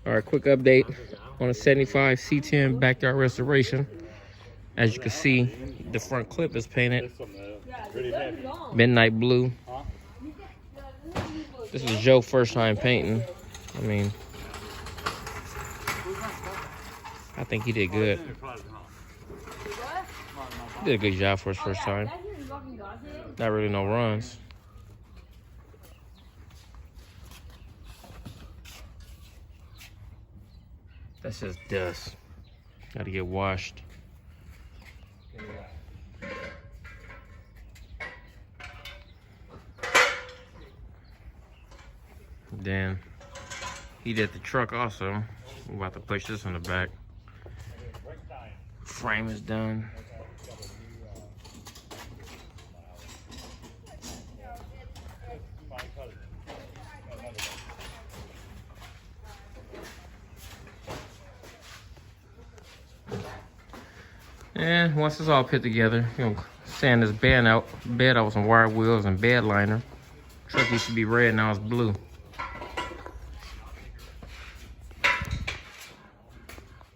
All right, quick update on a 75 C10 backyard restoration. As you can see, the front clip is painted midnight blue. This is Joe's first time painting. I mean, I think he did good. He did a good job for his first time. Not really no runs. That's just dust. Gotta get washed. Then he did the truck also. We're about to push this in the back. Frame is done. And once it's all put together, you're gonna sand this bed out with some wire wheels and bed liner. Truck used to be red, now it's blue.